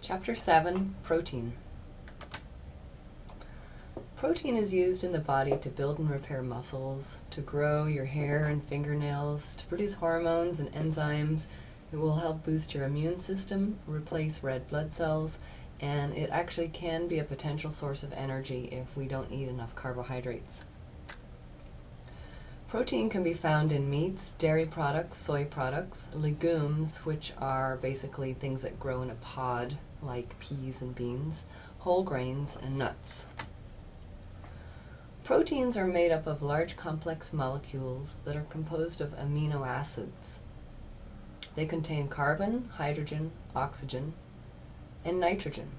Chapter 7, Protein. Protein is used in the body to build and repair muscles, to grow your hair and fingernails, to produce hormones and enzymes. It will help boost your immune system, replace red blood cells, and it actually can be a potential source of energy if we don't eat enough carbohydrates. Protein can be found in meats, dairy products, soy products, legumes, which are basically things that grow in a pod, like peas and beans, whole grains, and nuts. Proteins are made up of large complex molecules that are composed of amino acids. They contain carbon, hydrogen, oxygen, and nitrogen.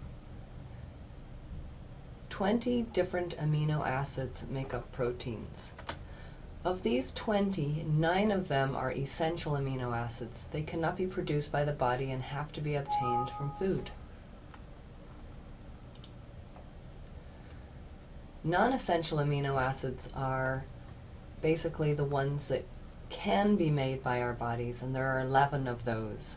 20 different amino acids make up proteins. Of these 20, 9 of them are essential amino acids. They cannot be produced by the body and have to be obtained from food. Non-essential amino acids are basically the ones that can be made by our bodies, and there are 11 of those.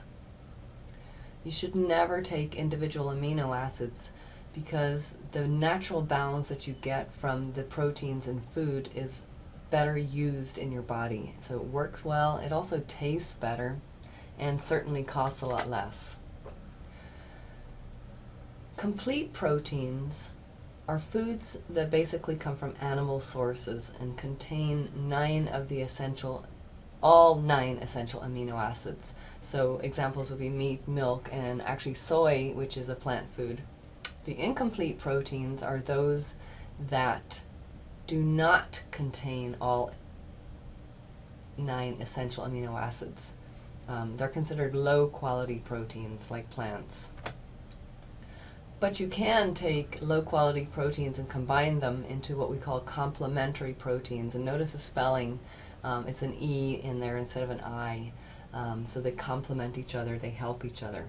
You should never take individual amino acids because the natural balance that you get from the proteins in food is better used in your body. So it works well, it also tastes better, and certainly costs a lot less. Complete proteins are foods that basically come from animal sources and contain all 9 essential amino acids. So examples would be meat, milk, and actually soy, which is a plant food. The incomplete proteins are those that do not contain all 9 essential amino acids. They're considered low quality proteins like plants. But you can take low quality proteins and combine them into what we call complementary proteins. And notice the spelling, it's an E in there instead of an I. So they complement each other, they help each other.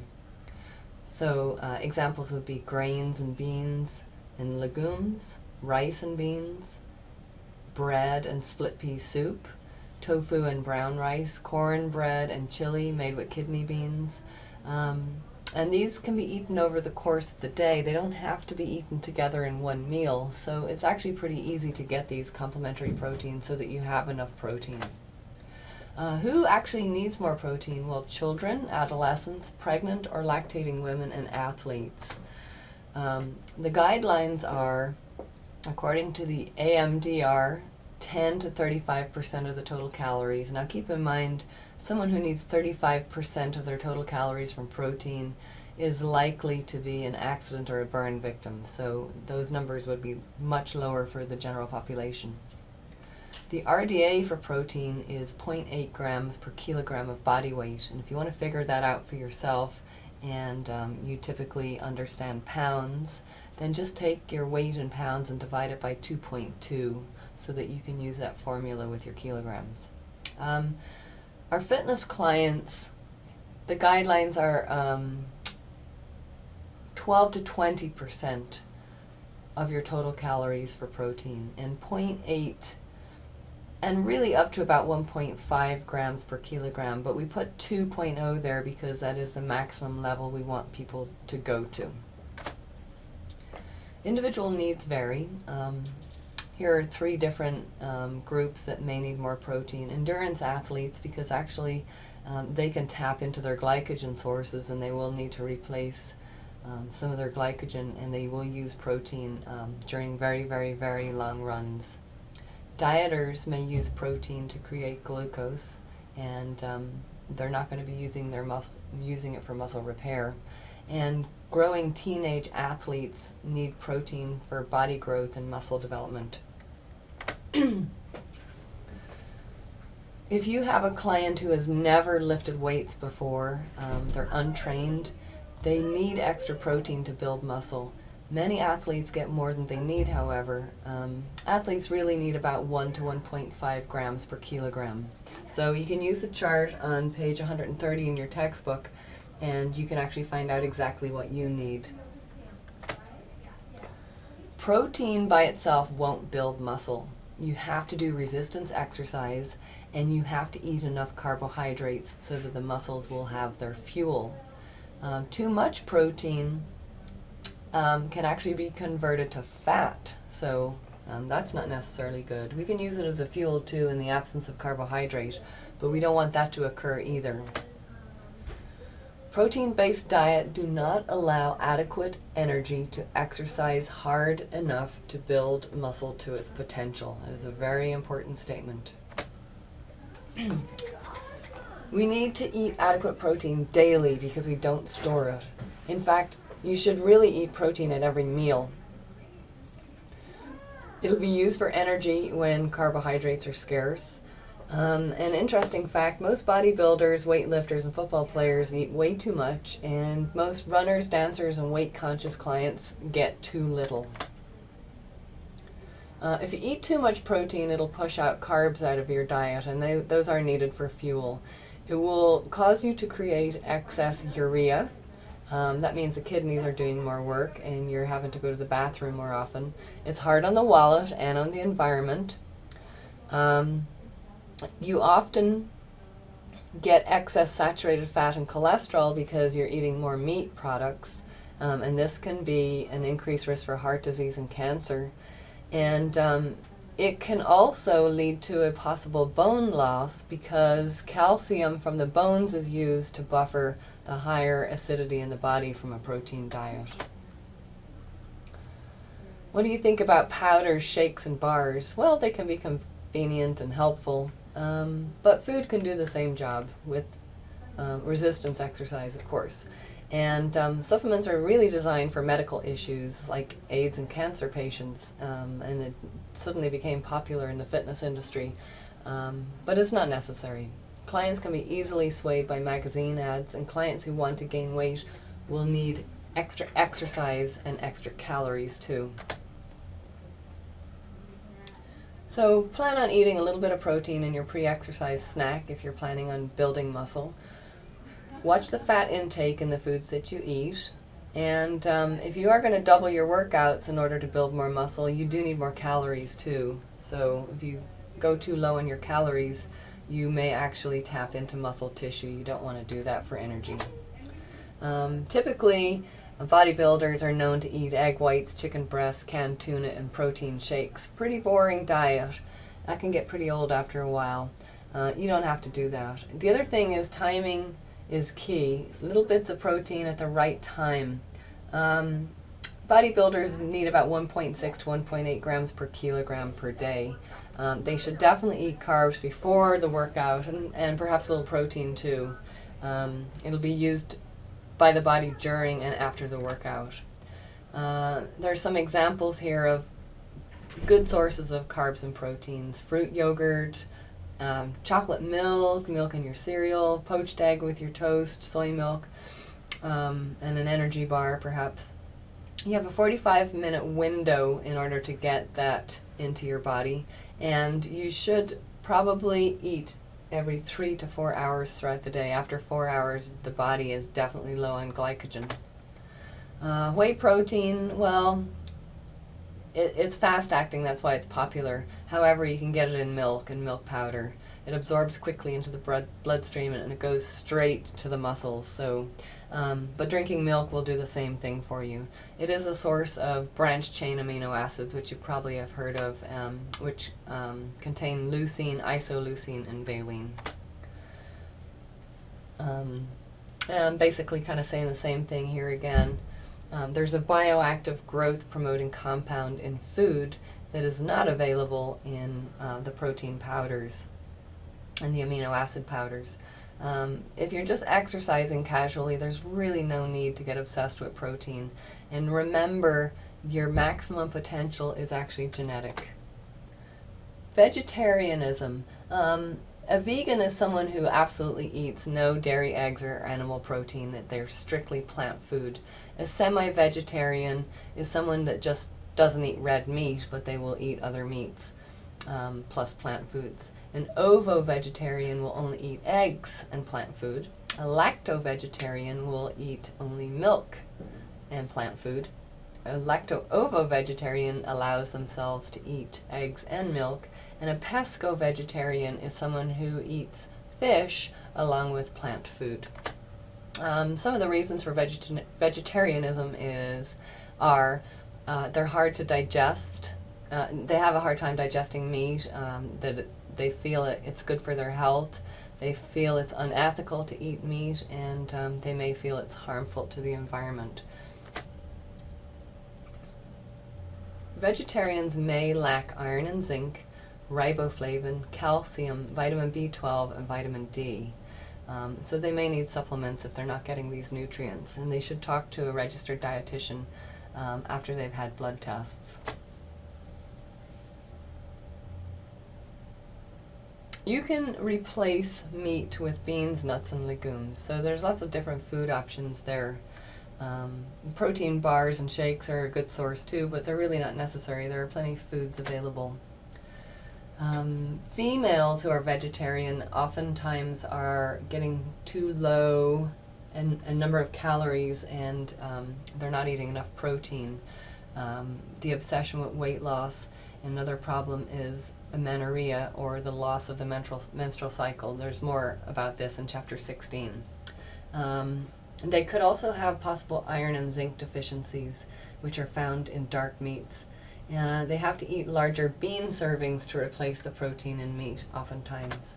So examples would be grains and beans and legumes, rice and beans, bread and split pea soup, tofu and brown rice, cornbread and chili made with kidney beans. And these can be eaten over the course of the day. They don't have to be eaten together in one meal, so it's actually pretty easy to get these complementary proteins so that you have enough protein. Who actually needs more protein? Well, children, adolescents, pregnant or lactating women, and athletes. The guidelines are, according to the AMDR, 10 to 35% of the total calories. Now keep in mind, someone who needs 35% of their total calories from protein is likely to be an accident or a burn victim, so those numbers would be much lower for the general population. The RDA for protein is 0.8 grams per kilogram of body weight, and if you want to figure that out for yourself, and you typically understand pounds, then just take your weight in pounds and divide it by 2.2 so that you can use that formula with your kilograms. Our fitness clients, the guidelines are 12 to 20% of your total calories for protein, and 0.8 and really up to about 1.5 grams per kilogram, but we put 2.0 there because that is the maximum level we want people to go to. Individual needs vary. Here are 3 different groups that may need more protein. Endurance athletes, because actually they can tap into their glycogen sources and they will need to replace some of their glycogen, and they will use protein during very, very, very long runs. Dieters may use protein to create glucose, and they're not going to be using it for muscle repair. And growing teenage athletes need protein for body growth and muscle development. If you have a client who has never lifted weights before, they're untrained, they need extra protein to build muscle. Many athletes get more than they need, however. Athletes really need about 1 to 1.5 grams per kilogram. So you can use the chart on page 130 in your textbook, and you can actually find out exactly what you need. Protein by itself won't build muscle. You have to do resistance exercise, and you have to eat enough carbohydrates so that the muscles will have their fuel. Too much protein can actually be converted to fat, so that's not necessarily good. We can use it as a fuel too in the absence of carbohydrate, but we don't want that to occur either. Protein-based diet do not allow adequate energy to exercise hard enough to build muscle to its potential. It is a very important statement. We need to eat adequate protein daily because we don't store it. In fact, you should really eat protein at every meal. It'll be used for energy when carbohydrates are scarce. An interesting fact, most bodybuilders, weightlifters, and football players eat way too much, and most runners, dancers, and weight-conscious clients get too little. If you eat too much protein, it'll push out carbs out of your diet, and those are needed for fuel. It will cause you to create excess urea. That means the kidneys are doing more work, and you're having to go to the bathroom more often. It's hard on the wallet and on the environment. You often get excess saturated fat and cholesterol because you're eating more meat products, and this can be an increased risk for heart disease and cancer. And it can also lead to a possible bone loss because calcium from the bones is used to buffer the higher acidity in the body from a protein diet. What do you think about powders, shakes, and bars? Well, they can be convenient and helpful. But food can do the same job with resistance exercise, of course. And supplements are really designed for medical issues like AIDS and cancer patients, and it suddenly became popular in the fitness industry, but it's not necessary. Clients can be easily swayed by magazine ads, and clients who want to gain weight will need extra exercise and extra calories too. So plan on eating a little bit of protein in your pre-exercise snack if you're planning on building muscle. Watch the fat intake in the foods that you eat. And if you are going to double your workouts in order to build more muscle, you do need more calories too. So if you go too low on your calories, you may actually tap into muscle tissue. You don't want to do that for energy. Typically, bodybuilders are known to eat egg whites, chicken breasts, canned tuna, and protein shakes. Pretty boring diet. That can get pretty old after a while. You don't have to do that. The other thing is timing is key. Little bits of protein at the right time. Bodybuilders need about 1.6 to 1.8 grams per kilogram per day. They should definitely eat carbs before the workout and perhaps a little protein too. It'll be used by the body during and after the workout. There's some examples here of good sources of carbs and proteins: fruit yogurt, chocolate milk, milk in your cereal, poached egg with your toast, soy milk, and an energy bar perhaps. You have a 45-minute window in order to get that into your body, and you should probably eat every 3 to 4 hours throughout the day. After 4 hours, the body is definitely low on glycogen. Whey protein, well, it's fast acting, that's why it's popular. However, you can get it in milk and milk powder. It absorbs quickly into the bloodstream and it goes straight to the muscles. So, but drinking milk will do the same thing for you. It is a source of branched chain amino acids, which you probably have heard of, which contain leucine, isoleucine, and valine. And basically kind of saying the same thing here again. There's a bioactive growth promoting compound in food that is not available in the protein powders and the amino acid powders. If you're just exercising casually, there's really no need to get obsessed with protein. And remember, your maximum potential is actually genetic. Vegetarianism. A vegan is someone who absolutely eats no dairy, eggs, or animal protein, that they're strictly plant food. A semi-vegetarian is someone that just doesn't eat red meat, but they will eat other meats, plus plant foods. An ovo-vegetarian will only eat eggs and plant food. A lacto-vegetarian will eat only milk and plant food. A lacto-ovo-vegetarian allows themselves to eat eggs and milk. And a pesco-vegetarian is someone who eats fish along with plant food. Some of the reasons for vegetarianism are they're hard to digest. They have a hard time digesting meat. They feel it's good for their health. They feel it's unethical to eat meat, and they may feel it's harmful to the environment. Vegetarians may lack iron and zinc, riboflavin, calcium, vitamin B12, and vitamin D. So they may need supplements if they're not getting these nutrients, and they should talk to a registered dietitian after they've had blood tests. You can replace meat with beans, nuts, and legumes. So there's lots of different food options there. Protein bars and shakes are a good source too, but they're really not necessary. There are plenty of foods available. Females who are vegetarian oftentimes are getting too low a number of calories, and they're not eating enough protein. The obsession with weight loss. Another problem is amenorrhea, or the loss of the menstrual cycle. There's more about this in chapter 16. They could also have possible iron and zinc deficiencies, which are found in dark meats. They have to eat larger bean servings to replace the protein in meat, oftentimes.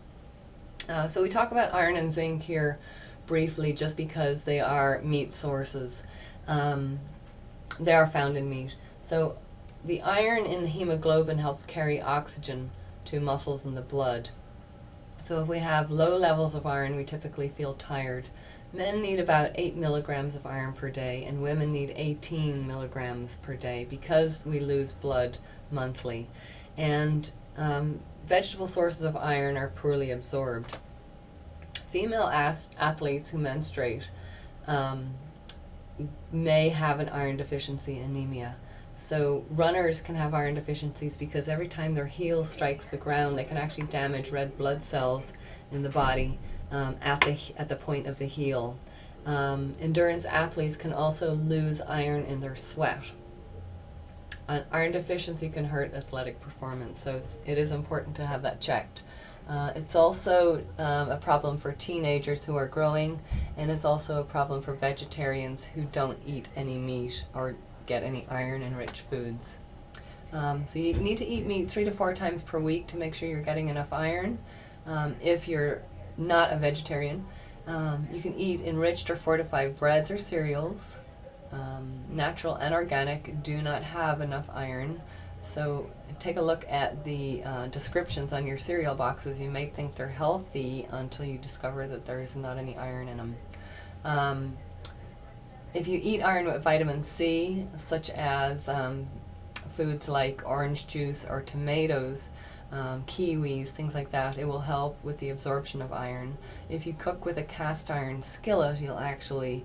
So we talk about iron and zinc here briefly just because they are meat sources. They are found in meat. So the iron in hemoglobin helps carry oxygen to muscles in the blood. So if we have low levels of iron, we typically feel tired. Men need about 8 milligrams of iron per day, and women need 18 milligrams per day because we lose blood monthly. And vegetable sources of iron are poorly absorbed. Female athletes who menstruate may have an iron deficiency anemia. So runners can have iron deficiencies because every time their heel strikes the ground, they can actually damage red blood cells in the body at the point of the heel. Endurance athletes can also lose iron in their sweat. An iron deficiency can hurt athletic performance, so it is important to have that checked. It's also a problem for teenagers who are growing, and it's also a problem for vegetarians who don't eat any meat or get any iron-enriched foods. So you need to eat meat 3 to 4 times per week to make sure you're getting enough iron. If you're not a vegetarian, you can eat enriched or fortified breads or cereals. Natural and organic do not have enough iron, so take a look at the descriptions on your cereal boxes. You may think they're healthy until you discover that there's not any iron in them. If you eat iron with vitamin C, such as foods like orange juice or tomatoes, kiwis, things like that, it will help with the absorption of iron. If you cook with a cast iron skillet, you'll actually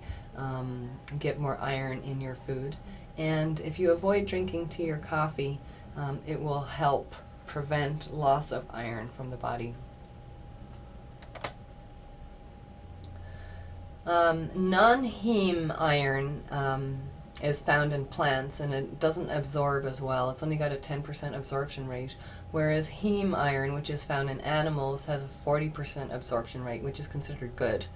get more iron in your food. And if you avoid drinking tea or coffee, it will help prevent loss of iron from the body. Non-heme iron is found in plants, and it doesn't absorb as well. It's only got a 10% absorption rate, whereas heme iron, which is found in animals, has a 40% absorption rate, which is considered good.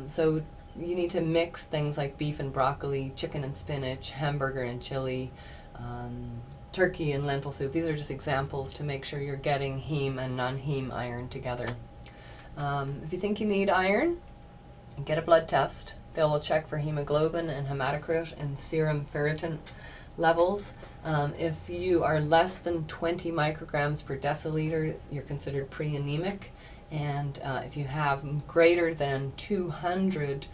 So you need to mix things like beef and broccoli, chicken and spinach, hamburger and chili, turkey and lentil soup. These are just examples to make sure you're getting heme and non-heme iron together. If you think you need iron, get a blood test. They will check for hemoglobin and hematocrit and serum ferritin levels. If you are less than 20 micrograms per deciliter, you're considered pre-anemic. And if you have greater than 200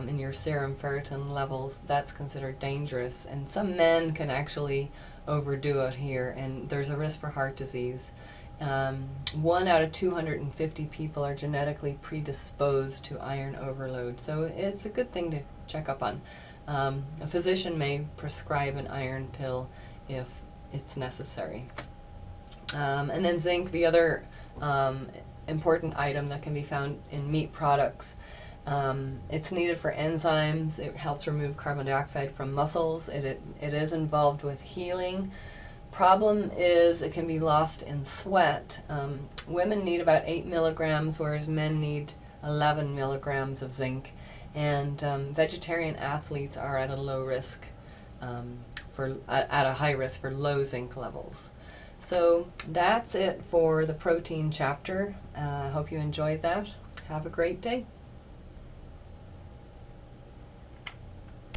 in your serum ferritin levels, that's considered dangerous. And some men can actually overdo it here, and there's a risk for heart disease. 1 out of 250 people are genetically predisposed to iron overload, so it's a good thing to check up on. A physician may prescribe an iron pill if it's necessary. And then zinc, the other important item that can be found in meat products. It's needed for enzymes. It helps remove carbon dioxide from muscles. It is involved with healing. Problem is it can be lost in sweat. Women need about 8 milligrams, whereas men need 11 milligrams of zinc. and vegetarian athletes are at a low risk, at a high risk for low zinc levels. So that's it for the protein chapter. I hope you enjoyed that. Have a great day.